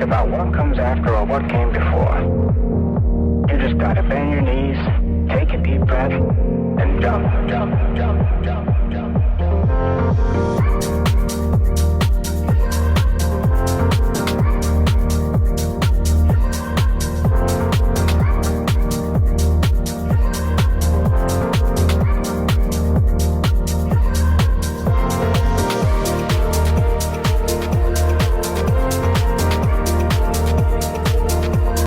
about what comes after or what came before. You just gotta bend your knees, take a deep breath, and jump, jump, jump, jump, jump.